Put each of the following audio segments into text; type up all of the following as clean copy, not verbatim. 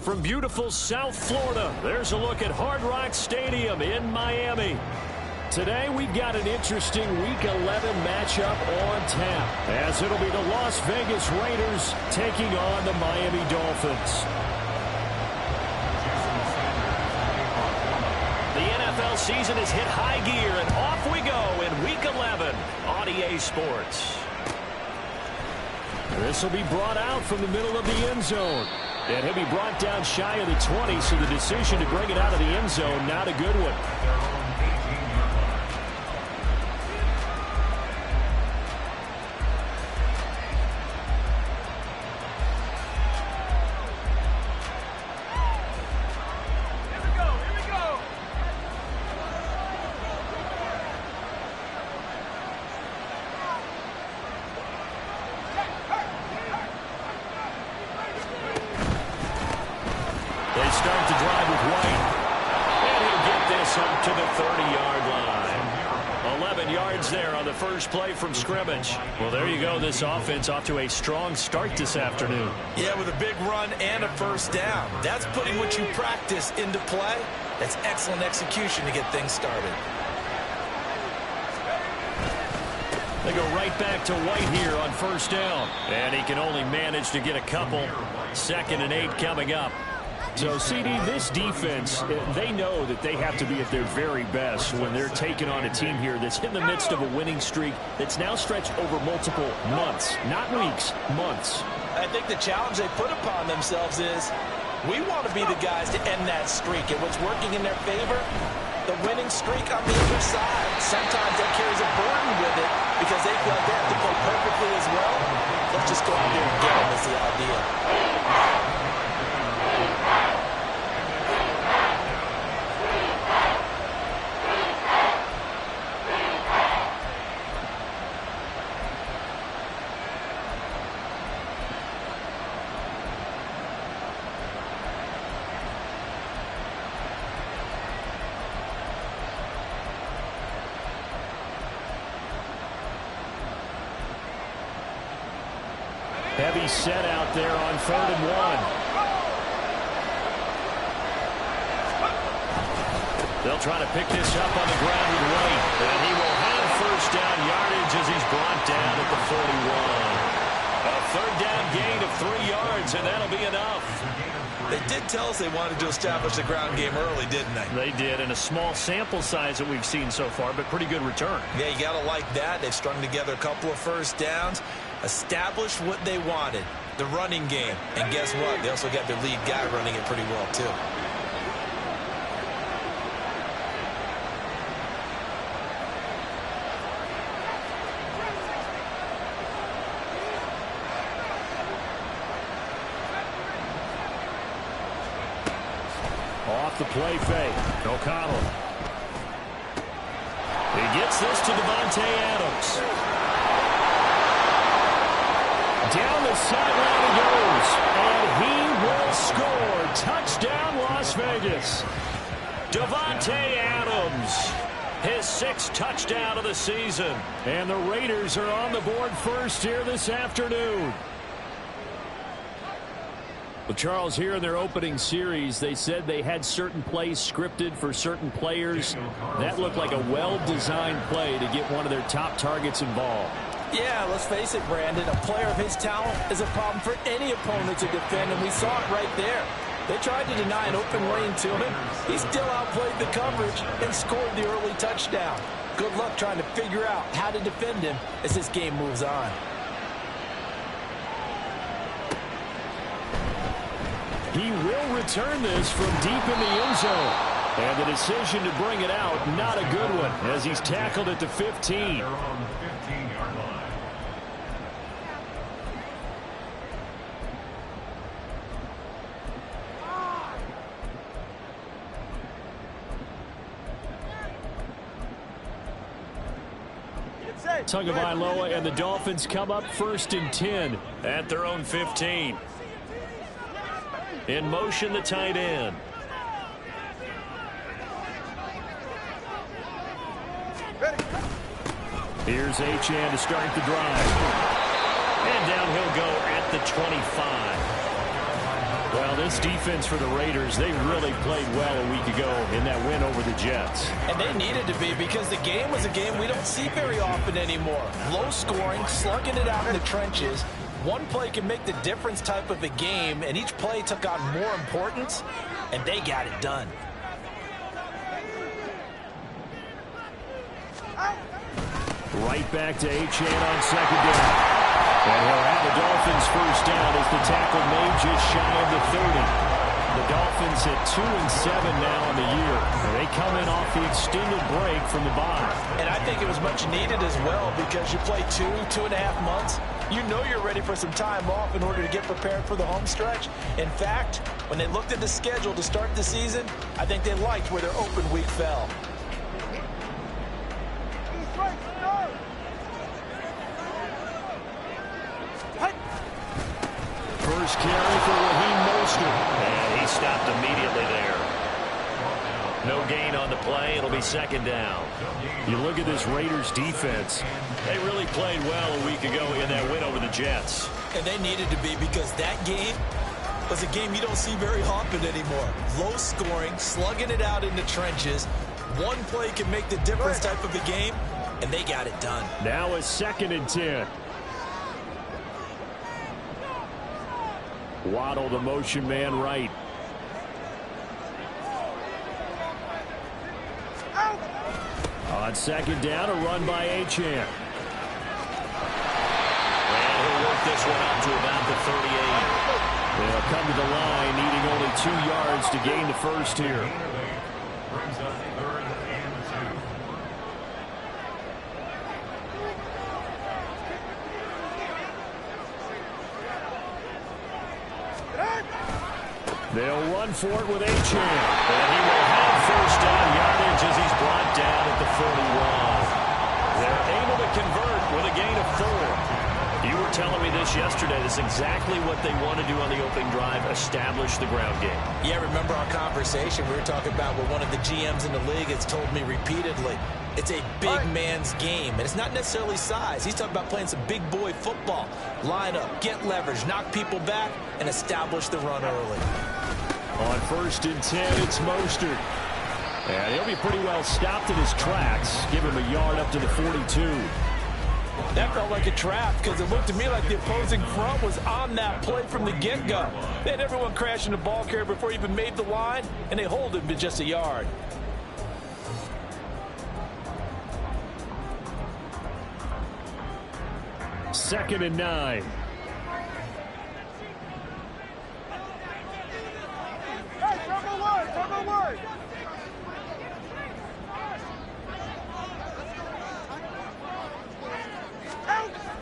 From beautiful South Florida, there's a look at Hard Rock Stadium in Miami. Today, we've got an interesting Week 11 matchup on tap, as it'll be the Las Vegas Raiders taking on the Miami Dolphins. The NFL season has hit high gear, and off we go in Week 11 on EA Sports. This will be brought out from the middle of the end zone. And he'll be brought down shy of the 20, so the decision to bring it out of the end zone, not a good one. Start to drive with White. And he'll get this up to the 30-yard line. 11 yards there on the first play from scrimmage. Well, there you go. This offense off to a strong start this afternoon. Yeah, with a big run and a first down. That's putting what you practice into play. That's excellent execution to get things started. They go right back to White here on first down. And he can only manage to get a couple. 2nd and 8 coming up. So, CD, this defense, they know that they have to be at their very best when they're taking on a team here that's in the midst of a winning streak that's now stretched over multiple months, not weeks, months. I think the challenge they put upon themselves is we want to be the guys to end that streak. And what's working in their favor? The winning streak on the other side. Sometimes that carries a burden with it because they feel like they have to play perfectly as well. Let's just go out there and get them is the idea. Heavy set out there on 3rd and 1. They'll try to pick this up on the ground with White. And he will have first down yardage as he's brought down at the 41. A 3rd down gain of 3 yards, and that'll be enough. They did tell us they wanted to establish the ground game early, didn't they? They did, and a small sample size that we've seen so far, but pretty good return. Yeah, you got to like that. They've strung together a couple of first downs, established what they wanted, the running game. And guess what? They also got their lead guy running it pretty well, too. Off the play fake. O'Connell. He gets this to Devontae Adams. Down the sideline he goes. And he will score. Touchdown, Las Vegas. Devontae Adams. His 6th touchdown of the season. And the Raiders are on the board first here this afternoon. Well, Charles, here in their opening series, they said they had certain plays scripted for certain players. That looked like a well-designed play to get one of their top targets involved. Yeah, let's face it, Brandon. A player of his talent is a problem for any opponent to defend, and we saw it right there. They tried to deny an open lane to him. He still outplayed the coverage and scored the early touchdown. Good luck trying to figure out how to defend him as this game moves on. He will return this from deep in the end zone. And the decision to bring it out, not a good one, as he's tackled at the 15. Tagovailoa and the Dolphins come up 1st and 10 at their own 15. In motion, the tight end. Here's Achane to start the drive. And down he'll go at the 25. Well, this defense for the Raiders, they really played well a week ago in that win over the Jets. And they needed to be, because the game was a game we don't see very often anymore. Low scoring, slugging it out in the trenches. One play can make the difference type of a game, and each play took on more importance, and they got it done. Right back to Achane on second down. And he'll have the Dolphins first down as the tackle made just shy of the 30. The Dolphins at 2-7 now on the year. And they come in off the extended break from the bye. And I think it was much needed as well, because you play 2.5 months. You know you're ready for some time off in order to get prepared for the home stretch. In fact, when they looked at the schedule to start the season, I think they liked where their open week fell. First carry for Raheem Mostert. And he stopped immediately there. No gain on the play. It'll be second down. You look at this Raiders defense. They really played well a week ago in that win over the Jets. And they needed to be, because that game was a game you don't see very often anymore. Low scoring, slugging it out in the trenches. One play can make the difference type of a game, and they got it done. Now a 2nd and 10. Waddle, the motion man, right. On second down, a run by Achane. And he'll work this one up to about the 38. They'll come to the line, needing only 2 yards to gain the first here. They'll run for it with Achane. And he will have first down yardage as he's brought down at the 41. They're able to convert with a gain of 4. You were telling me this yesterday. This is exactly what they want to do on the opening drive, establish the ground game. Yeah, remember our conversation we were talking about what one of the GMs in the league has told me repeatedly. It's a big man's game, and it's not necessarily size. He's talking about playing some big boy football. Line up, get leverage, knock people back, and establish the run early. On 1st and 10, it's Mostert. And he'll be pretty well stopped in his tracks. Give him a yard up to the 42. That felt like a trap, because it looked to me like the opposing front was on that play from the get-go. They had everyone crashing the ball carrier before he even made the line, and they hold him to just a yard. Second and 9.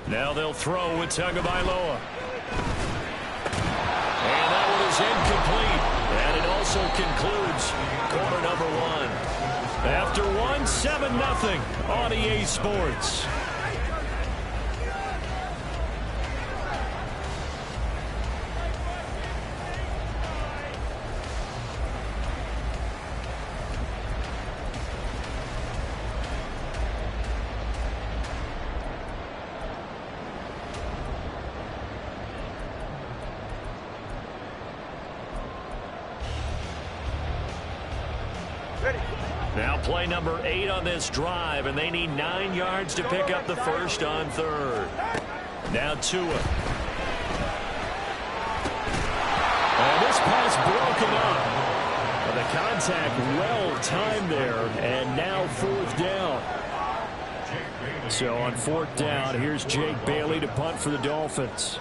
Now they'll throw with Tagovailoa. And that one is incomplete. And it also concludes quarter number 1. After 1, 7-0 on EA Sports. Now play number 8 on this drive, and they need 9 yards to pick up the first on 3rd. Now Tua. And this pass broken up. The contact well timed there, and now 4th down. So on 4th down, here's Jake Bailey to punt for the Dolphins.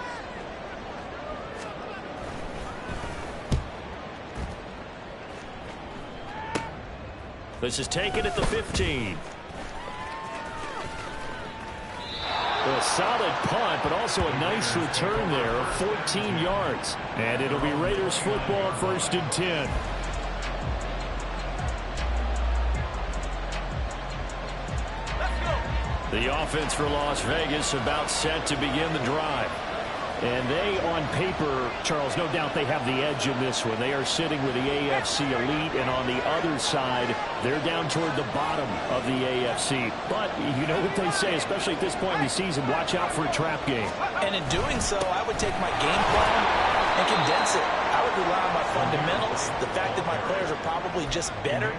This is taken at the 15. A solid punt, but also a nice return there of 14 yards. And it'll be Raiders football 1st and 10. The offense for Las Vegas about set to begin the drive. And they, on paper, Charles, no doubt they have the edge in this one. They are sitting with the AFC elite, and on the other side, they're down toward the bottom of the AFC. But you know what they say, especially at this point in the season, watch out for a trap game. And in doing so, I would take my game plan and condense it. I would rely on my fundamentals, the fact that my players are probably just better,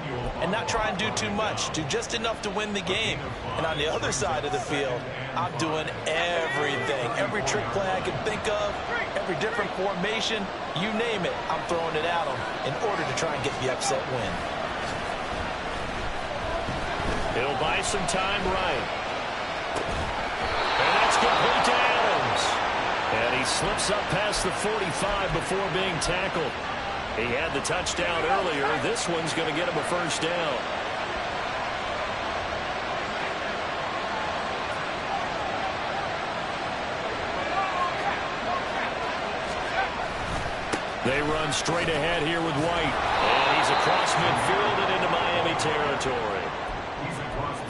and not try and do too much, do just enough to win the game. And on the other side of the field, I'm doing everything. Every trick play I can think of, every different formation, you name it, I'm throwing it at them in order to try and get the upset win. He'll buy some time right. And that's complete to Adams. And he slips up past the 45 before being tackled. He had the touchdown earlier. This one's going to get him a first down. They run straight ahead here with White. And he's across midfield and into Miami territory.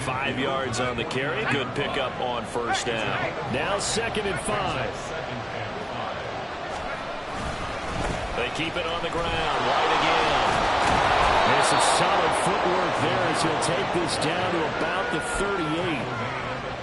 5 yards on the carry. Good pickup on first down. Now 2nd and 5. They keep it on the ground. White again. There's some solid footwork there as he'll take this down to about the 38.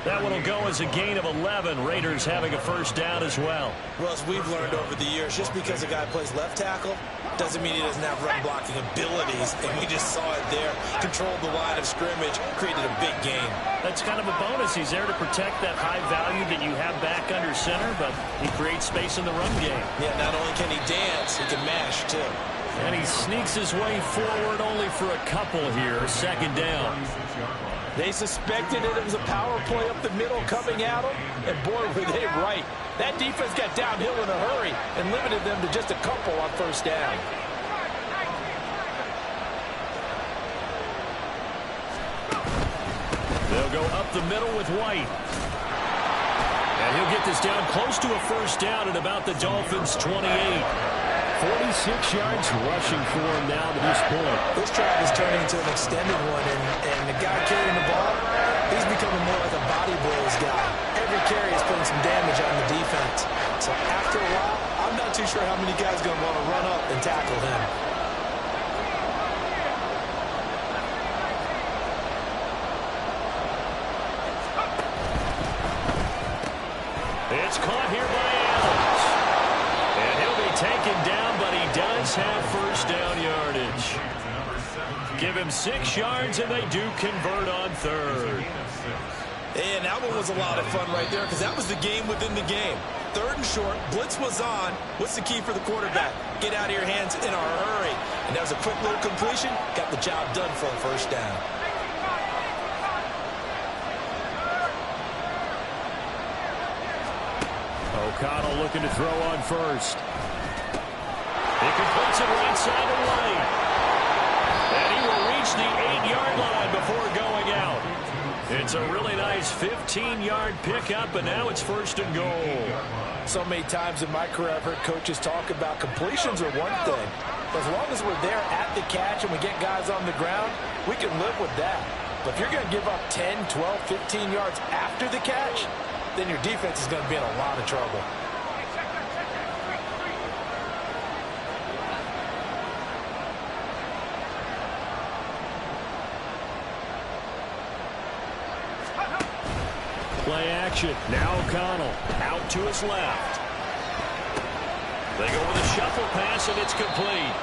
That one will go as a gain of 11. Raiders having a first down as well. Well, as we've learned over the years, just because a guy plays left tackle doesn't mean he doesn't have run blocking abilities. And we just saw it there. Controlled the line of scrimmage, created a big gain. That's kind of a bonus. He's there to protect that high value that you have back under center, but he creates space in the run game. Yeah, not only can he dance, he can mash, too. And he sneaks his way forward only for a couple here. 2nd down. They suspected it was a power play up the middle coming at them, and boy, were they right. That defense got downhill in a hurry and limited them to just a couple on first down. They'll go up the middle with White. And he'll get this down close to a first down at about the Dolphins' 28. 46 yards rushing for him now to this point. This drive is turning into an extended one, and the guy carrying the ball, he's becoming more like a body blows guy. Every carry is putting some damage on the defense. So after a while, I'm not too sure how many guys are going to want to run up and tackle him. It's caught here by Adams. And he'll be taken down, but he does have first down yardage. Give him 6 yards, and they do convert on 3rd. And that one was a lot of fun right there because that was the game within the game. 3rd and short, blitz was on. What's the key for the quarterback? Get out of your hands in a hurry. And that was a quick little completion. Got the job done for a first down. O'Connell looking to throw on first. He completes it right side to White. And he will reach the 8-yard line before going out. It's a really nice 15-yard pickup, and now it's 1st and goal. So many times in my career I've heard coaches talk about completions are one thing. But as long as we're there at the catch and we get guys on the ground, we can live with that. But if you're going to give up 10, 12, 15 yards after the catch, then your defense is going to be in a lot of trouble. Play action. Now O'Connell out to his left. They go with a shuffle pass, and it's complete.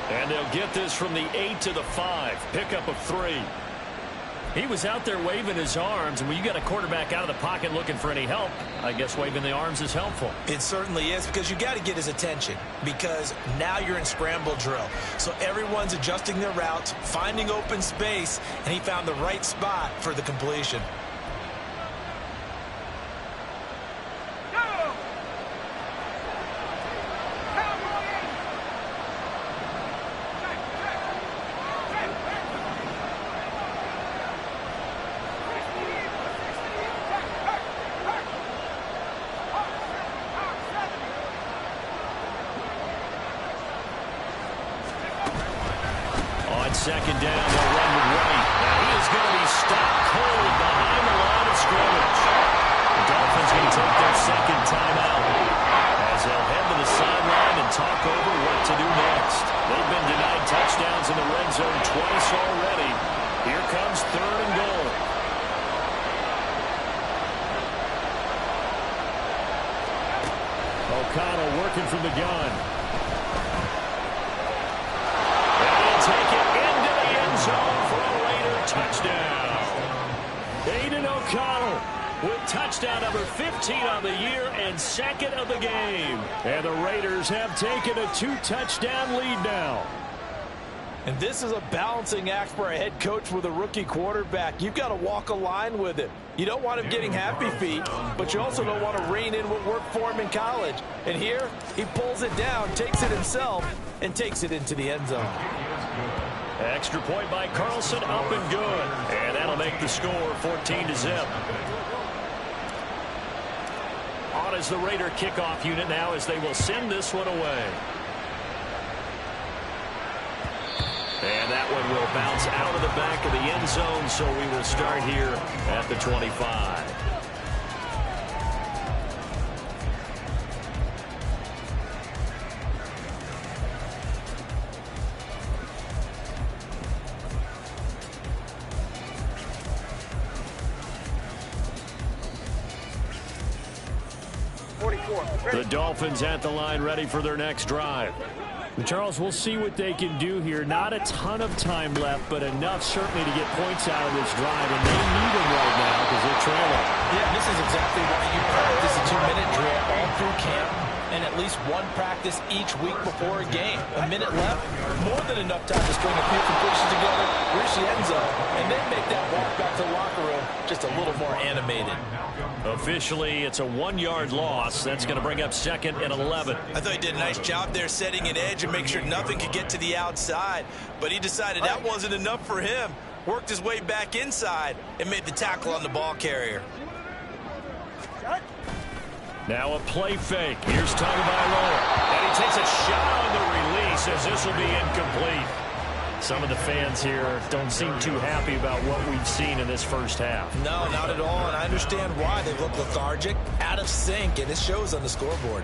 And they'll get this from the 8 to the 5. Pickup of 3. He was out there waving his arms, and when you got a quarterback out of the pocket looking for any help, I guess waving the arms is helpful. It certainly is, because you got to get his attention, because now you're in scramble drill. So everyone's adjusting their routes, finding open space, and he found the right spot for the completion. Second down, they'll run with White. Now he is going to be stopped cold behind the line of scrimmage. The Dolphins going to take their 2nd timeout as they'll head to the sideline and talk over what to do next. They've been denied touchdowns in the red zone twice already. Here comes 3rd and goal. O'Connell working from the gun. O'Connell with touchdown number 15 on the year and second of the game. And the Raiders have taken a 2-touchdown lead now. And this is a balancing act for a head coach with a rookie quarterback. You've got to walk a line with it. You don't want him getting happy feet, but you also don't want to rein in what worked for him in college. And here, he pulls it down, takes it himself, and takes it into the end zone. Extra point by Carlson, up and good. And that'll make the score 14-0. On is the Raider kickoff unit now as they will send this one away. And that one will bounce out of the back of the end zone, so we will start here at the 25. The Dolphins at the line, ready for their next drive. Charles, we'll see what they can do here. Not a ton of time left, but enough certainly to get points out of this drive, and they need them right now because they're trailing. Yeah, this is exactly why you practice a 2-minute drill all through camp and at least one practice each week before a game. A minute left, more than enough time to string a few completions together, reach the end zone, and then make that walk back to the locker room just a little more animated. Officially, it's a 1-yard loss. That's going to bring up 2nd and 11. I thought he did a nice job there setting an edge and make sure nothing could get to the outside. But he decided that wasn't enough for him. Worked his way back inside and made the tackle on the ball carrier. Now a play fake. Here's Tagovailoa. And he takes a shot on the release as this will be incomplete. Some of the fans here don't seem too happy about what we've seen in this first half. No, not at all, and I understand why. They look lethargic, out of sync, and it shows on the scoreboard.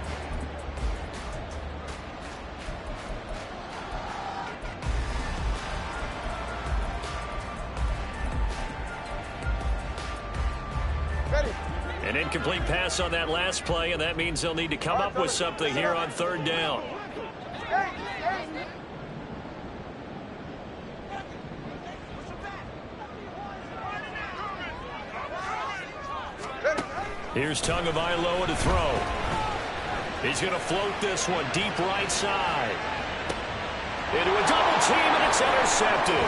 An incomplete pass on that last play, and that means they'll need to come up with something here on 3rd down. Here's Tagovailoa to throw. He's going to float this one deep right side. Into a double team, and it's intercepted.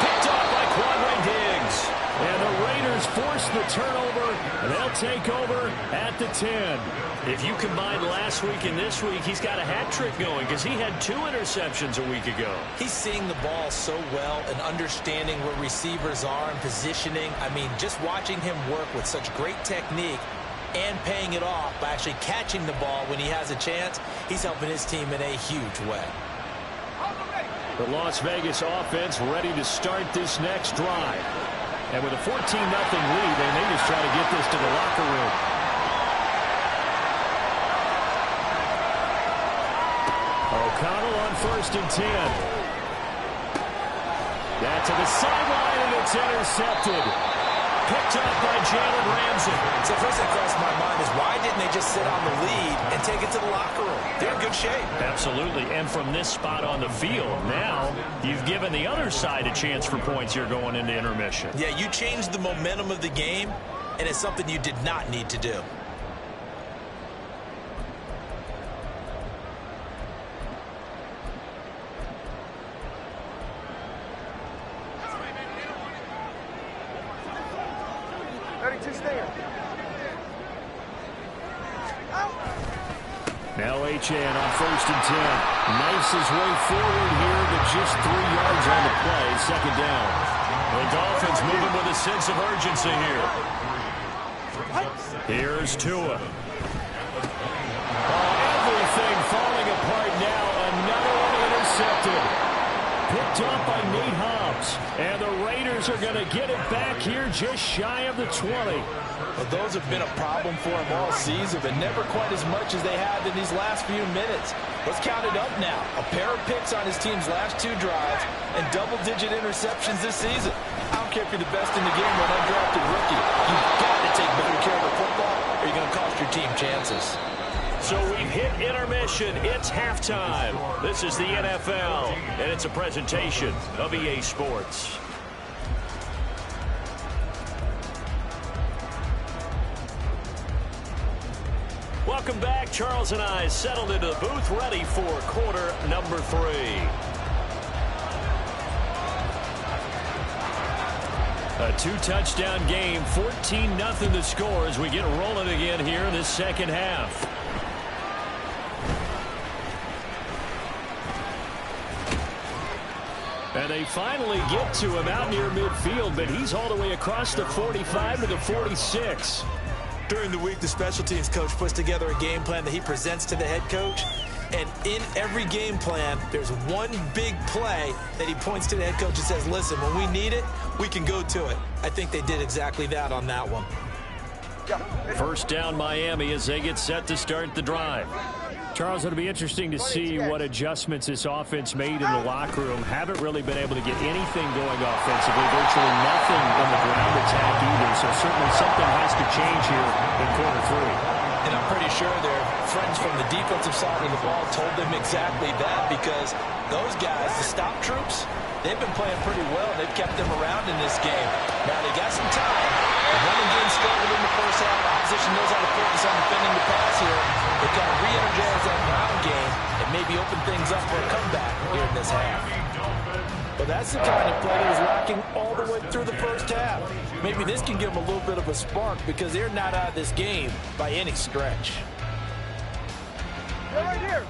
Picked off by Quadri Diggs. And the Raiders force the turnover, and they'll take over at the 10. If you combine last week and this week, he's got a hat trick going because he had 2 interceptions a week ago. He's seeing the ball so well and understanding where receivers are and positioning. I mean, just watching him work with such great technique and paying it off by actually catching the ball when he has a chance, he's helping his team in a huge way. The Las Vegas offense ready to start this next drive. And with a 14-0 lead, they may just try to get this to the locker room. O'Connell on 1st and 10. That to the sideline, and it's intercepted. Picked up by Jalen Ramsey. So first thing crossed my mind is why didn't they just sit on the lead and take it to the locker room? They're in good shape. Absolutely. And from this spot on the field, now you've given the other side a chance for points here going into intermission. Yeah, you changed the momentum of the game, and it's something you did not need to do. Now Achane on 1st and 10. Knifes his way forward here, but just 3 yards on the play. 2nd down. The Dolphins moving with a sense of urgency here. Here's Tua. Everything falling apart now. Another one intercepted. Picked up by Nate Hobbs. And the Raiders are going to get it back here just shy of the 20. Well, those have been a problem for him all season, but never quite as much as they have in these last few minutes. Let's count it up now. A pair of picks on his team's last 2 drives and double-digit interceptions this season. I don't care if you're the best in the game or an undrafted rookie. You've got to take better care of the football or you're going to cost your team chances. So we've hit intermission. It's halftime. This is the NFL, and it's a presentation of EA Sports. Welcome back. Charles and I settled into the booth, ready for quarter number 3. A 2-touchdown game, 14-0 the score as we get rolling again here in this second half. And they finally get to him out near midfield, but he's all the way across the 45 to the 46. During the week, the special teams coach puts together a game plan that he presents to the head coach. And in every game plan, there's one big play that he points to the head coach and says, listen, when we need it, we can go to it. I think they did exactly that on that one. First down Miami as they get set to start the drive. Charles, it'll be interesting to see what adjustments this offense made in the locker room. Haven't really been able to get anything going offensively, virtually nothing in the ground attack either. So certainly something has to change here in quarter 3. And I'm pretty sure their friends from the defensive side of the ball told them exactly that, because those guys, the stop troops, they've been playing pretty well. They've kept them around in this game. Now they got some time. The running game struggled in the first half. Opposition knows how to focus on defending the pass here. They kind of re-energize that ground game and maybe open things up for a comeback here in this half. But that's the kind of play that was lacking all the way through the first half. Maybe this can give them a little bit of a spark, because they're not out of this game by any stretch. Right here.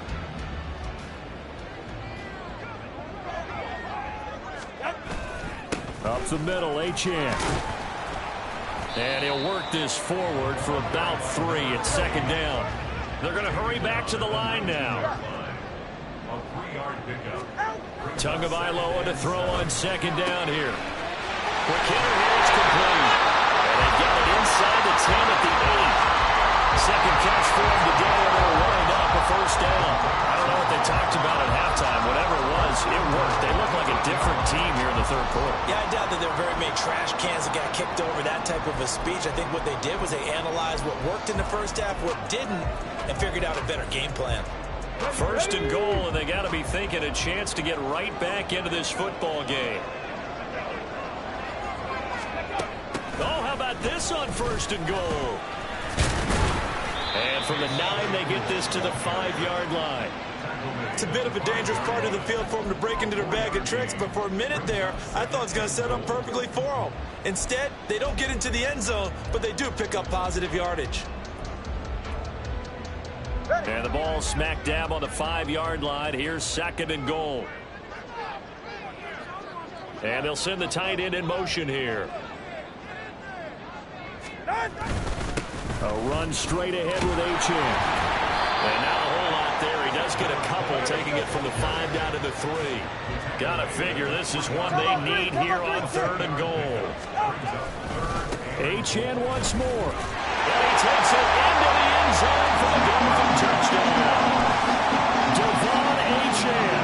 Up the middle, Achane. And he'll work this forward for about 3. It's second down. They're going to hurry back to the line now. Tagovailoa to throw on second down here. Quick hitter here, it's complete. And they get it inside the 10 at the 8. Second catch for him today, and they'll wind up a first down. I don't know what they talked about at halftime. Whatever it was, it worked. They look like a different team here in the third quarter. Yeah, I doubt that there were very many trash cans that got kicked over, that type of a speech. I think what they did was they analyzed what worked in the first half, what didn't, and figured out a better game plan. First and goal, and they got to be thinking a chance to get right back into this football game. Oh, how about this on first and goal? And from the 9, they get this to the 5-yard line. It's a bit of a dangerous part of the field for them to break into their bag of tricks, but for a minute there, I thought it was going to set up perfectly for them. Instead, they don't get into the end zone, but they do pick up positive yardage. And the ball smack dab on the 5-yard line. Here's second and goal. And they'll send the tight end in motion here. A run straight ahead with Achane. And not a whole lot there. He does get a couple, taking it from the 5 down to the 3. Gotta figure this is one they need here on third and goal. Achane once more. And he takes it into the end zone for the Dolphin touchdown. Devon Achane.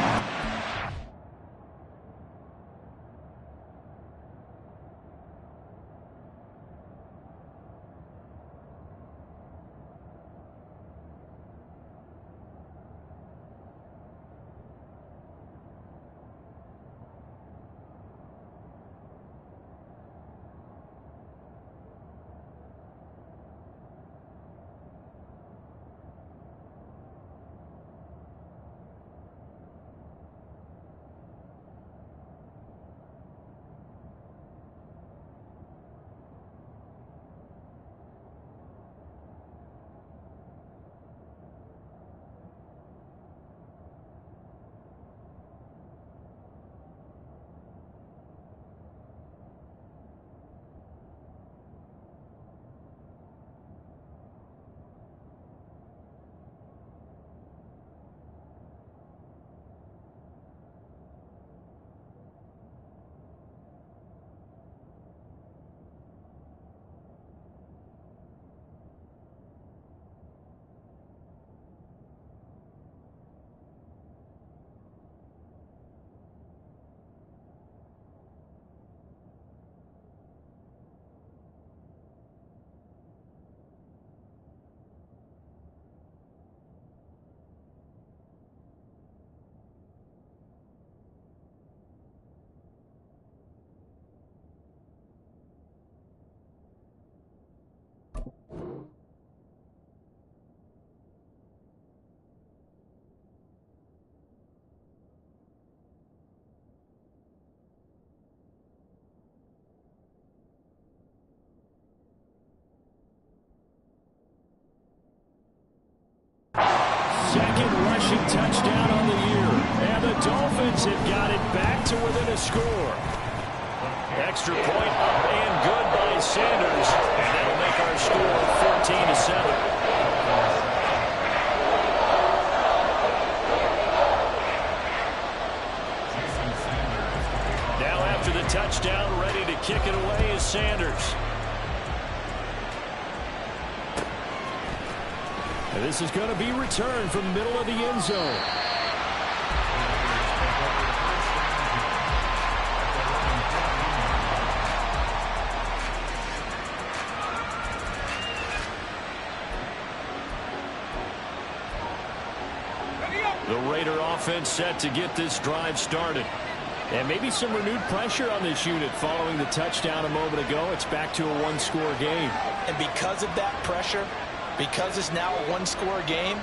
rushing touchdown on the year. And the Dolphins have got it back to within a score. Extra point up and good by Sanders. And that'll make our score 14-7. After the touchdown, ready to kick it away is Sanders. And this is going to be returned from the middle of the end zone. The Raider offense set to get this drive started. And maybe some renewed pressure on this unit following the touchdown a moment ago. It's back to a one-score game. And because of that pressure, because it's now a one-score game,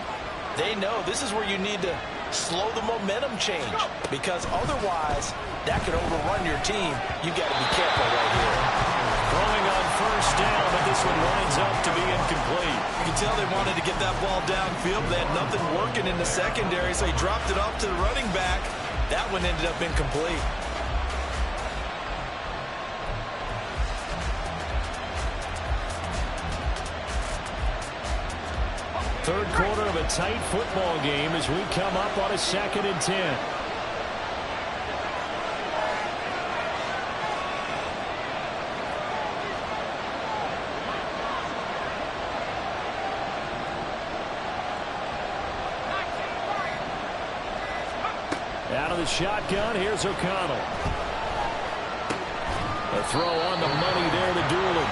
they know this is where you need to slow the momentum change. Because otherwise, that could overrun your team. You got to be careful right here. Throwing on first down, but this one lines up to be incomplete. You can tell they wanted to get that ball downfield. They had nothing working in the secondary, so he dropped it off to the running back. That one ended up incomplete. Third quarter of a tight football game as we come up on a 2nd and 10. Out of the shotgun, here's O'Connell. A throw on the money there to Doolin.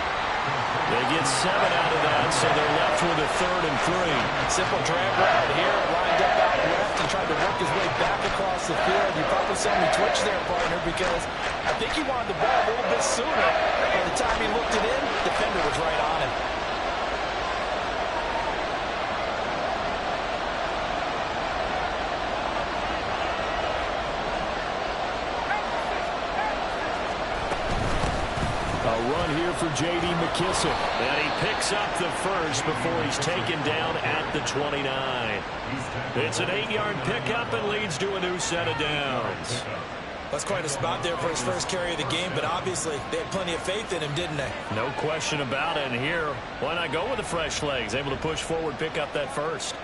They get 7 out of that, so they're left with a 3rd and 3. Simple drag route here, lined up out left. He tried to work his way back across the field. You probably saw me twitch there, partner, because I think he wanted the ball a little bit sooner. By the time he looked it in, the defender was right on him. For J.D. McKissick. And he picks up the first before he's taken down at the 29. It's an 8-yard pickup and leads to a new set of downs. That's quite a spot there for his first carry of the game, but obviously they had plenty of faith in him, didn't they? No question about it. And here, why not go with the fresh legs? Able to push forward, pick up that first.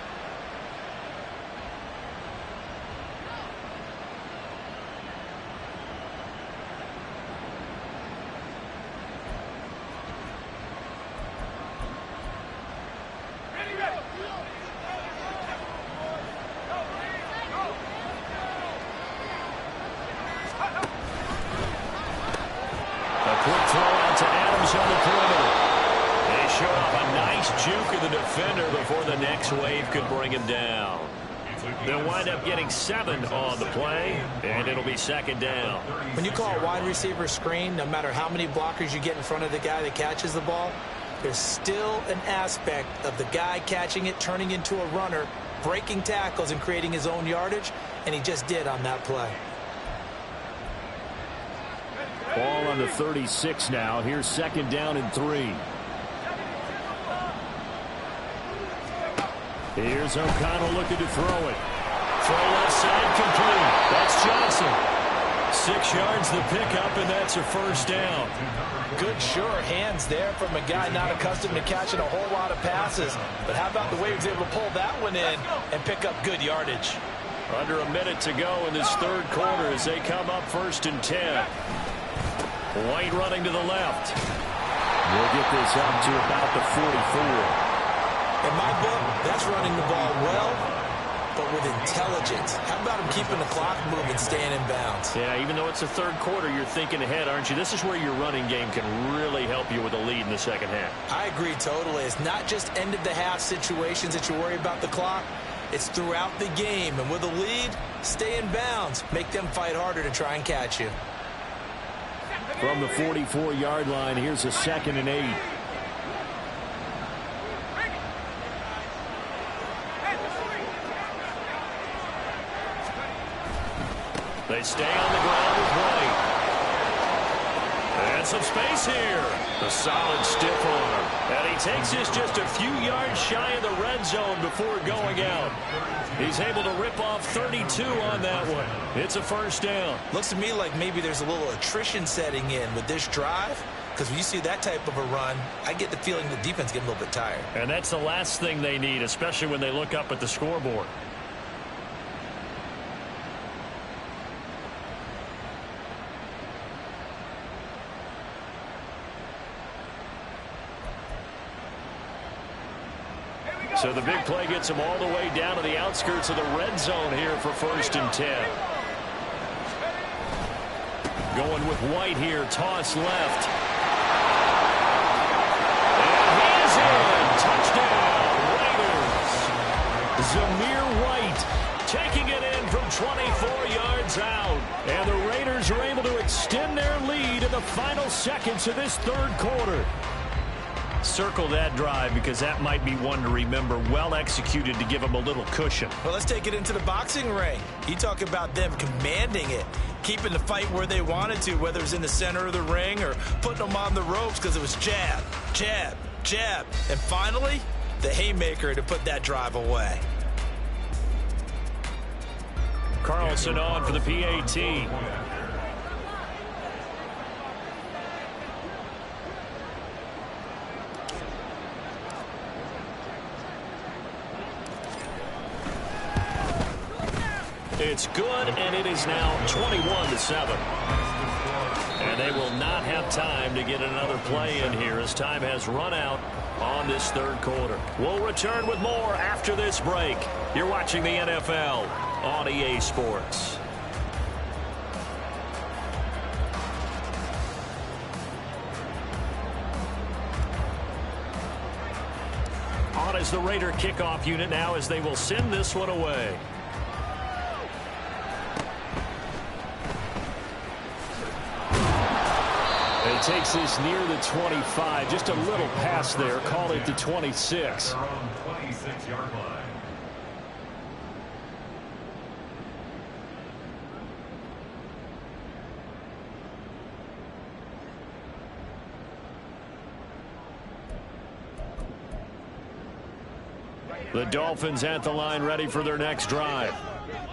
Wave could bring him down. They'll wind up getting 7 on the play, and it'll be 2nd down. When you call a wide receiver screen, no matter how many blockers you get in front of the guy that catches the ball, there's still an aspect of the guy catching it, turning into a runner, breaking tackles and creating his own yardage, and he just did on that play. Ball on the 36 now. Here's 2nd down and 3. Here's O'Connell looking to throw it. Throw left side complete. That's Johnson. 6 yards the pickup, and that's a 1st down. Good sure hands there from a guy not accustomed to catching a whole lot of passes. But how about the way he was able to pull that one in and pick up good yardage? Under a minute to go in this 3rd quarter as they come up 1st and 10. White running to the left. We'll get this up to about the 44. In my book, that's running the ball well, but with intelligence. How about him keeping the clock moving, staying in bounds? Yeah, even though it's the 3rd quarter, you're thinking ahead, aren't you? This is where your running game can really help you with a lead in the 2nd half. I agree totally. It's not just end-of-the-half situations that you worry about the clock. It's throughout the game. And with a lead, stay in bounds. Make them fight harder to try and catch you. From the 44-yard line, here's a 2nd and 8. They stay on the ground with White. And got some space here. A solid stiff arm. And he takes this just a few yards shy of the red zone before going out. He's able to rip off 32 on that one. It's a first down. Looks to me like maybe there's a little attrition setting in with this drive. Because when you see that type of a run, I get the feeling the defense getting a little bit tired. And that's the last thing they need, especially when they look up at the scoreboard. So the big play gets him all the way down to the outskirts of the red zone here for 1st and 10. Going with White here, toss left. And he is in. Touchdown, Raiders. Zamir White taking it in from 24 yards out. And the Raiders are able to extend their lead in the final seconds of this 3rd quarter. Circle that drive because that might be one to remember. Well executed to give them a little cushion. Well, let's take it into the boxing ring. You talk about them commanding it, keeping the fight where they wanted to, whether it was in the center of the ring or putting them on the ropes because it was jab, jab, jab. And finally, the haymaker to put that drive away. Carlson on for the PAT. It's good, and it is now 21-7. And they will not have time to get another play in here as time has run out on this 3rd quarter. We'll return with more after this break. You're watching the NFL on EA Sports. On as the Raider kickoff unit now as they will send this one away. He takes this near the 25, just a little pass there, call it the 26. The Dolphins at the line ready for their next drive.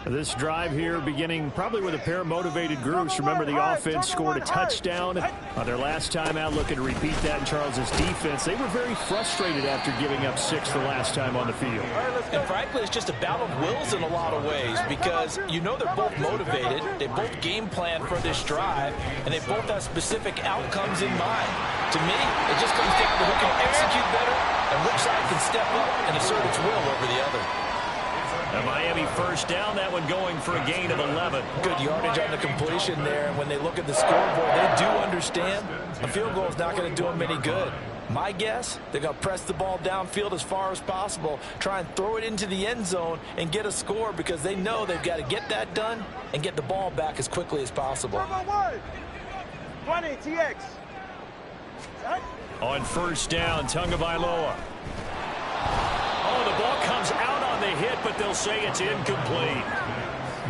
This drive here beginning probably with a pair of motivated groups. Remember, the offense scored a touchdown on their last time out, looking to repeat that in Charles's defense. They were very frustrated after giving up 6 the last time on the field. And frankly, it's just a battle of wills in a lot of ways because you know they're both motivated. They both game plan for this drive, and they both have specific outcomes in mind. To me, it just comes down to who can execute better and which side can step up and assert its will over the other. A Miami first down, that one going for a gain of 11. Good yardage on the completion there, and when they look at the scoreboard, they do understand a field goal is not going to do them any good. My guess, they're going to press the ball downfield as far as possible, try and throw it into the end zone and get a score because they know they've got to get that done and get the ball back as quickly as possible. 20 TX. On first down, Tagovailoa. Oh, the ball comes out on the hit, but they'll say it's incomplete.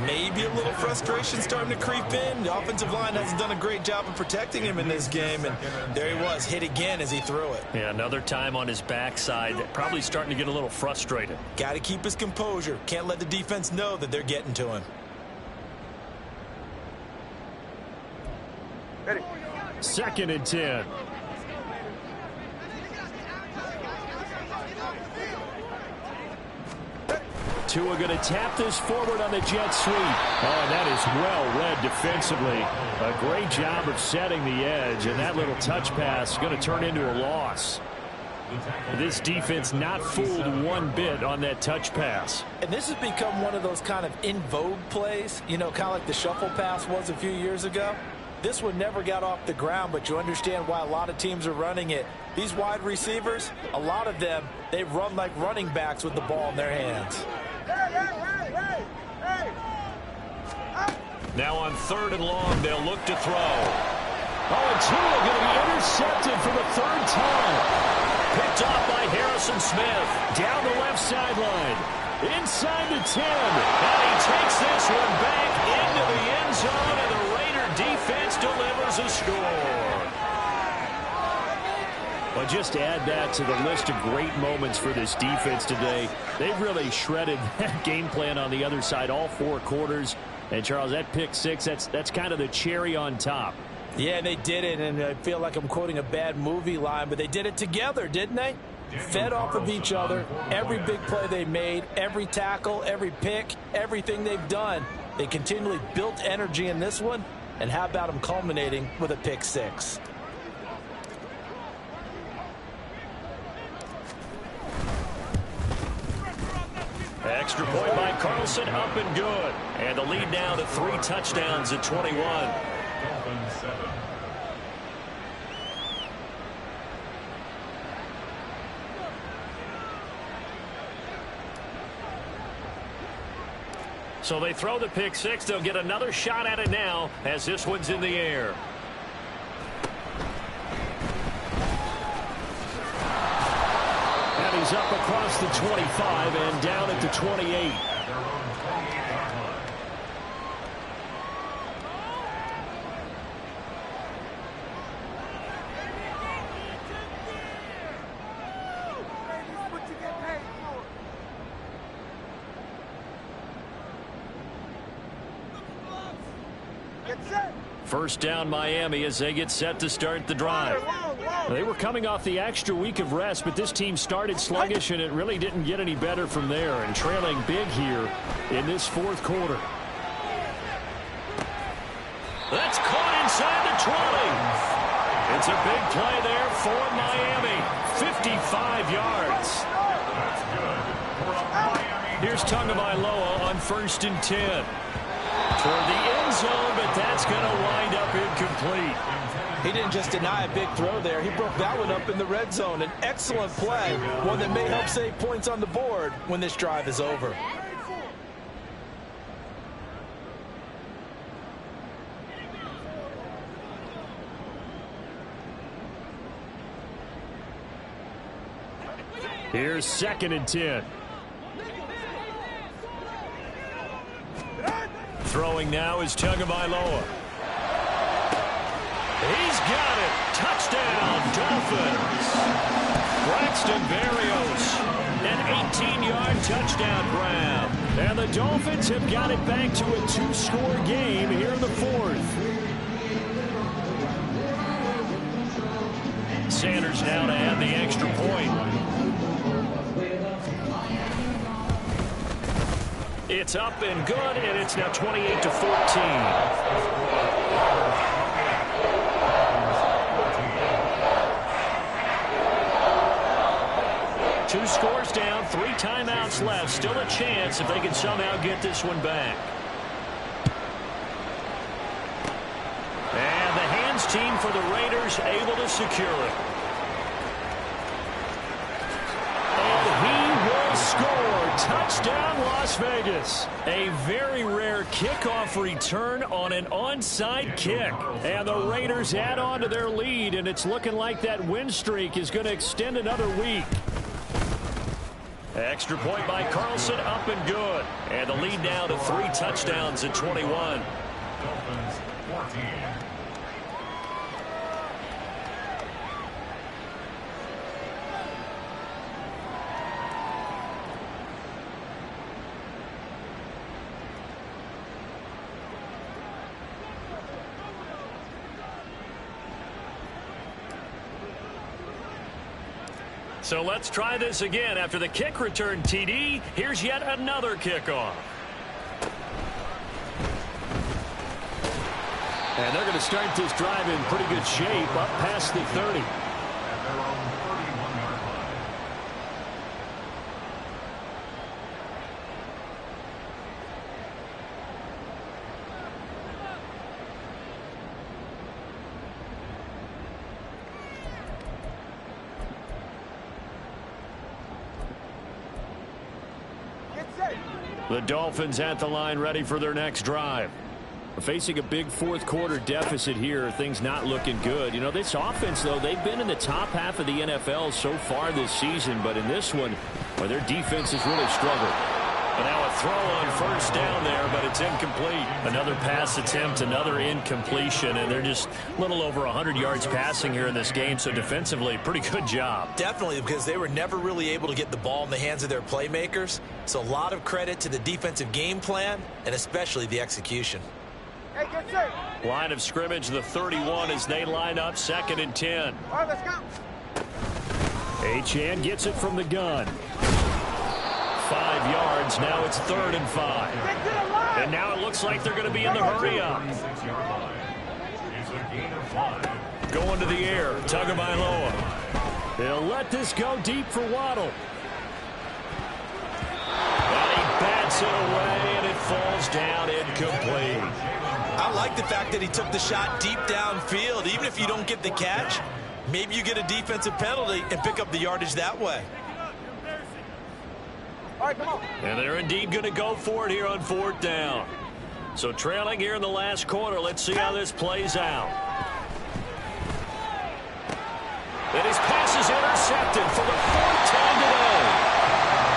Maybe a little frustration starting to creep in. The offensive line hasn't done a great job of protecting him in this game, and there he was, hit again as he threw it. Yeah, another time on his backside, probably starting to get a little frustrated. Got to keep his composure. Can't let the defense know that they're getting to him. Ready. 2nd and 10. Tua going to tap this forward on the jet sweep. Oh, and that is well read defensively. A great job of setting the edge, and that little touch pass is going to turn into a loss. This defense not fooled one bit on that touch pass. And this has become one of those kind of in vogue plays, you know, kind of like the shuffle pass was a few years ago. This one never got off the ground, but you understand why a lot of teams are running it. These wide receivers, a lot of them, they run like running backs with the ball in their hands. Now on 3rd and long, they'll look to throw. Oh, and Tua going to be intercepted for the 3rd time. Picked off by Harrison Smith. Down the left sideline. Inside the 10. And he takes this one back into the end zone, and the Raider defense delivers a score. just add that to the list of great moments for this defense today. They've really shredded that game plan on the other side all 4 quarters. And, Charles, that pick 6, that's kind of the cherry on top. Yeah, they did it, and I feel like I'm quoting a bad movie line, but they did it together, didn't they? Fed off of each other, every big play they made, every tackle, every pick, everything they've done. They continually built energy in this one, and how about them culminating with a pick 6? Extra point by Carlson, up and good. And the lead now to 3 touchdowns at 21. So they throw the pick 6. They'll get another shot at it now as this one's in the air. And he's up across the 25 and down at the 28. First down Miami as they get set to start the drive. They were coming off the extra week of rest, but this team started sluggish, and it really didn't get any better from there, and trailing big here in this 4th quarter. That's caught inside the 20. It's a big play there for Miami. 55 yards. Here's Tagovailoa on 1st and 10. Toward the end zone, but that's going to wind up incomplete. He didn't just deny a big throw there. He broke that one up in the red zone. An excellent play, one that may help save points on the board when this drive is over. Here's 2nd and 10. Throwing now is Tagovailoa. He's got it. Touchdown, Dolphins. Braxton Berrios, an 18-yard touchdown grab. And the Dolphins have got it back to a 2-score game here in the 4th. Sanders now to add the extra point. It's up and good, and it's now 28-14. 2 scores down, 3 timeouts left. Still a chance if they can somehow get this one back. And the hands team for the Raiders able to secure it. And he will score. Touchdown, Las Vegas. A very rare kickoff return on an onside kick. And the Raiders add on to their lead, and it's looking like that win streak is going to extend another week. Extra point by Carlson, up and good. And the lead now to 3 touchdowns at 21. Dolphins 14. So let's try this again. After the kick return, TD, here's yet another kickoff. And they're going to start this drive in pretty good shape up past the 30. At their own 31-yard line. The Dolphins at the line ready for their next drive. Facing a big 4th quarter deficit here, things not looking good. You know, this offense, though, they've been in the top half of the NFL so far this season, but in this one, well, their defense has really struggled. And now a throw on first down there, but it's incomplete. Another pass attempt, another incompletion, and they're just a little over 100 yards passing here in this game, so defensively, pretty good job. Definitely, because they were never really able to get the ball in the hands of their playmakers. So a lot of credit to the defensive game plan, and especially the execution. Hey, good sir. Line of scrimmage, the 31 as they line up, 2nd and 10. All right, let's go. Achane gets it from the gun. 5 yards. Now it's 3rd and 5. Get to the line. And now it looks like they're going to be in the hurry up. 36-yard line. It's a gain of 5. Going to the air. Tagovailoa. They'll let this go deep for Waddle. And he bats it away, and it falls down incomplete. I like the fact that he took the shot deep downfield. Even if you don't get the catch, maybe you get a defensive penalty and pick up the yardage that way. All right, come on. And they're indeed going to go for it here on 4th down. So trailing here in the last quarter. Let's see how this plays out. And his pass is intercepted for the 4th time today.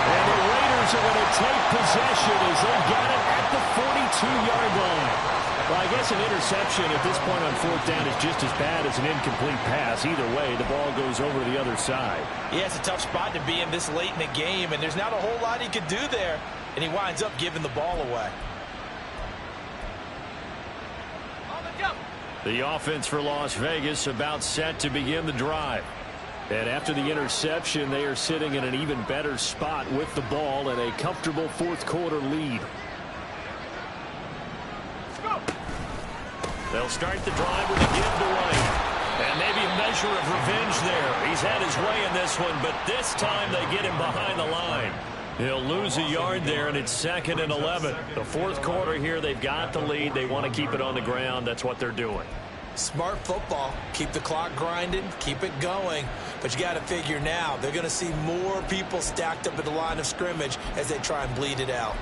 And the Raiders are going to take possession as they got it at the 42-yard line. Well, I guess an interception at this point on 4th down is just as bad as an incomplete pass. Either way, the ball goes over to the other side. Yeah, it's a tough spot to be in this late in the game, and there's not a whole lot he could do there, and he winds up giving the ball away. The offense for Las Vegas about set to begin the drive. And after the interception, they are sitting in an even better spot with the ball and a comfortable 4th quarter lead. They'll start the drive with a give to White. And maybe a measure of revenge there. He's had his way in this one, but this time they get him behind the line. He'll lose a yard there, and it's 2nd and 11. The 4th quarter here, they've got the lead. They want to keep it on the ground. That's what they're doing. Smart football. Keep the clock grinding, keep it going. But you got to figure now, they're going to see more people stacked up at the line of scrimmage as they try and bleed it out.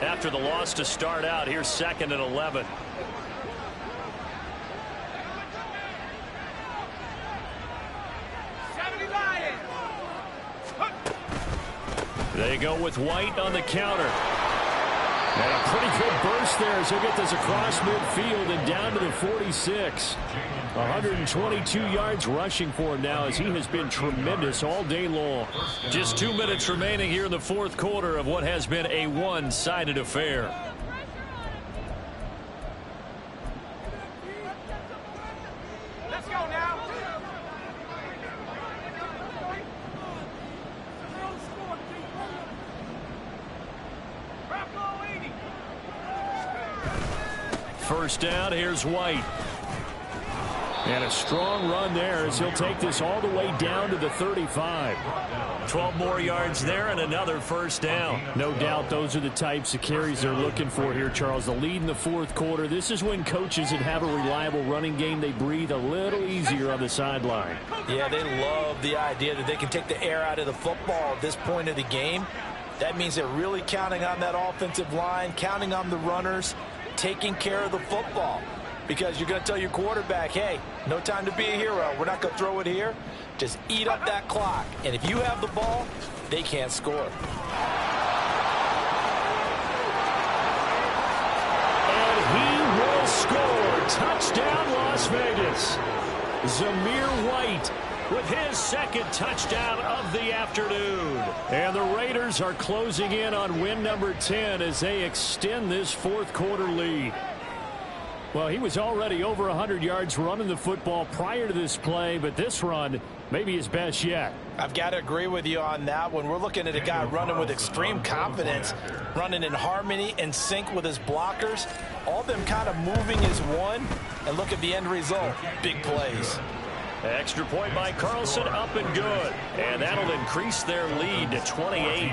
After the loss to start out, here's 2nd and 11. They go with White on the counter. And a pretty good burst there as he'll get this across midfield and down to the 46. 122 yards rushing for him now as he has been tremendous all day long. Just 2 minutes remaining here in the 4th quarter of what has been a one-sided affair. Let's go now. First down, here's White. And a strong run there as he'll take this all the way down to the 35. 12 more yards there and another first down. No doubt those are the types of carries they're looking for here, Charles. The lead in the 4th quarter. This is when coaches that have a reliable running game, they breathe a little easier on the sideline. Yeah, they love the idea that they can take the air out of the football at this point of the game. That means they're really counting on that offensive line, counting on the runners, taking care of the football. Because you're going to tell your quarterback, hey, no time to be a hero. We're not going to throw it here. Just eat up that clock. And if you have the ball, they can't score. And he will score. Touchdown, Las Vegas. Zamir White with his 2nd touchdown of the afternoon. And the Raiders are closing in on win number 10 as they extend this 4th quarter lead. Well, he was already over 100 yards running the football prior to this play, but this run may be his best yet. I've got to agree with you on that one. We're looking at a guy running with extreme confidence, running in harmony and sync with his blockers, all of them kind of moving as one, and look at the end result. Big plays. Extra point by Carlson, up and good. And that'll increase their lead to 28.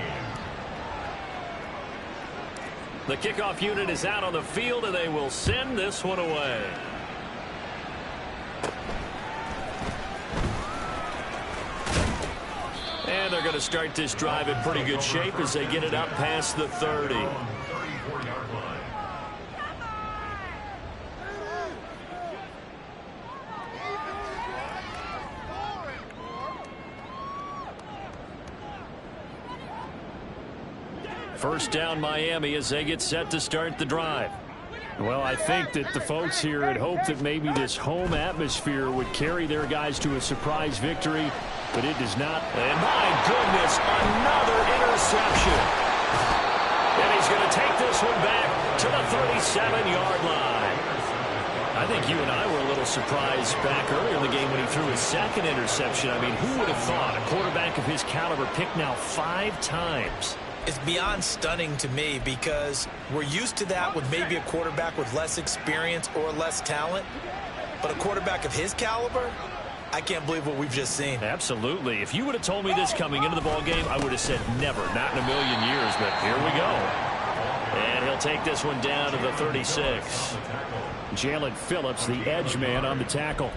The kickoff unit is out on the field, and they will send this one away. And they're going to start this drive in pretty good shape as they get it up past the 30. First down Miami as they get set to start the drive. Well, I think that the folks here had hoped that maybe this home atmosphere would carry their guys to a surprise victory, but it does not. And my goodness, another interception. And he's going to take this one back to the 37-yard line. I think you and I were a little surprised back earlier in the game when he threw his second interception. I mean, who would have thought a quarterback of his caliber picked now 5 times? It's beyond stunning to me because we're used to that with maybe a quarterback with less experience or less talent. But a quarterback of his caliber, I can't believe what we've just seen. Absolutely. If you would have told me this coming into the ball game, I would have said never, not in a million years. But here we go. And he'll take this one down to the 36. Jalen Phillips, the edge man on the tackle.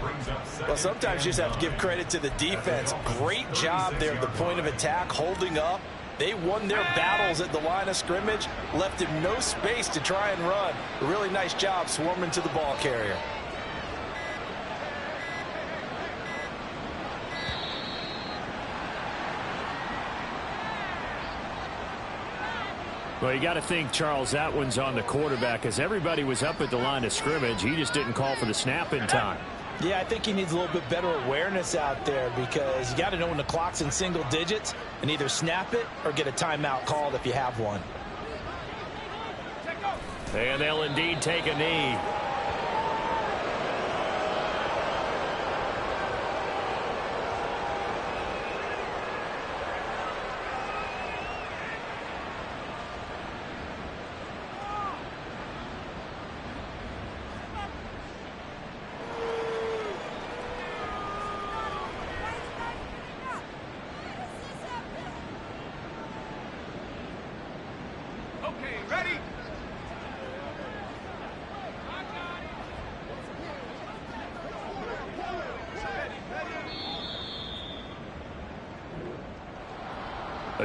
Well, sometimes you just have to give credit to the defense. Great job there at the point of attack, holding up. They won their battles at the line of scrimmage, left him no space to try and run. A really nice job swarming to the ball carrier. Well, you got to think, Charles, that one's on the quarterback as everybody was up at the line of scrimmage. He just didn't call for the snap in time. Yeah, I think he needs a little bit better awareness out there because you got to know when the clock's in single digits and either snap it or get a timeout called if you have one. And they'll indeed take a knee.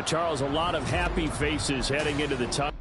Charles, a lot of happy faces heading into the time.